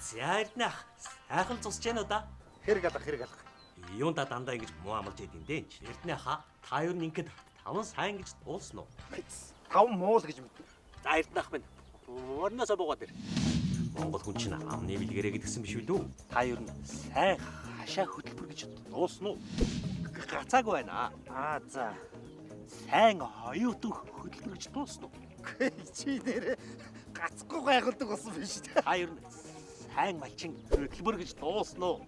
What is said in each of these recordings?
За Эрдэнэ ах, сайхан цусж яана уу да? Хэрэг алга. Юунда дандаа ингэж муу амлаж идэв дээ. Эрдэнэ аха, та юу нэгэд таван сайн гэж дуулсан уу? Тав муул гэж мэд. За Эрдэнэ ах минь. Орноосоо буугаад ир. Монгол хүн чинь амны билгэрээ гэдгсэн биш үү? Та юу сайн хашаа хөтөлбөр гэж дуулсан уу? Гацаагүй байна. За. Сайн оюутан хөтөлбөр гэж дуулсан уу? Чи нэрээ гацхгүй гайхалдаг болсон биш үү? Та юу сайн малчин хөтөлбөр гэж дуулсан уу?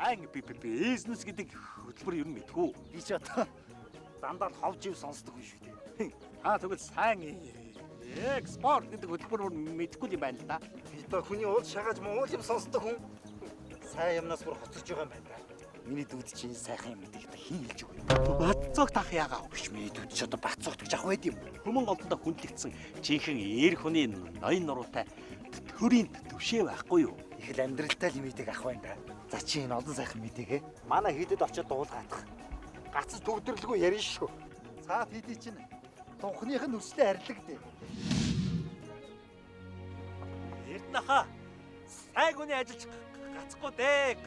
Сайн бизнес гэдэг хөтөлбөр юу мэдгүй. Би ч одоо дандаа ховж ив сонсдог хүн шүү дээ. Тэгвэл сайн экспорт гэдэг хөтөлбөр мэдгүй юм байна л да. Би одоо хүний уул шагааж муул юм сонсдог хүн. Сайн юмнаас бүр хоцорж байгаа юм байна да. Миний дүүд чинь сайхан юм гэдэг хин хэлж өгөө. Баццог тах яагаа. Биш миний дүүд ч одоо баццог гэж ах байд юм. Хүмүүн голдондоо хүндлэгдсэн жинхэнэ эр хүний ноён нуруутай төрийн төвшөө байхгүй юу? Их л амьдралтай л мэддэг ах байна да. За чи энэ олон сайхан мэдээгээ. Манай хийдэд очиод дуулгаадах. Гацц төгдөрлгүй ярина шүү. Цаа хийдий чинь духных нь өслөө арилдаг дээ. Эрдэнэ хаа. Сайгууны ажилч гацхгүй дээ.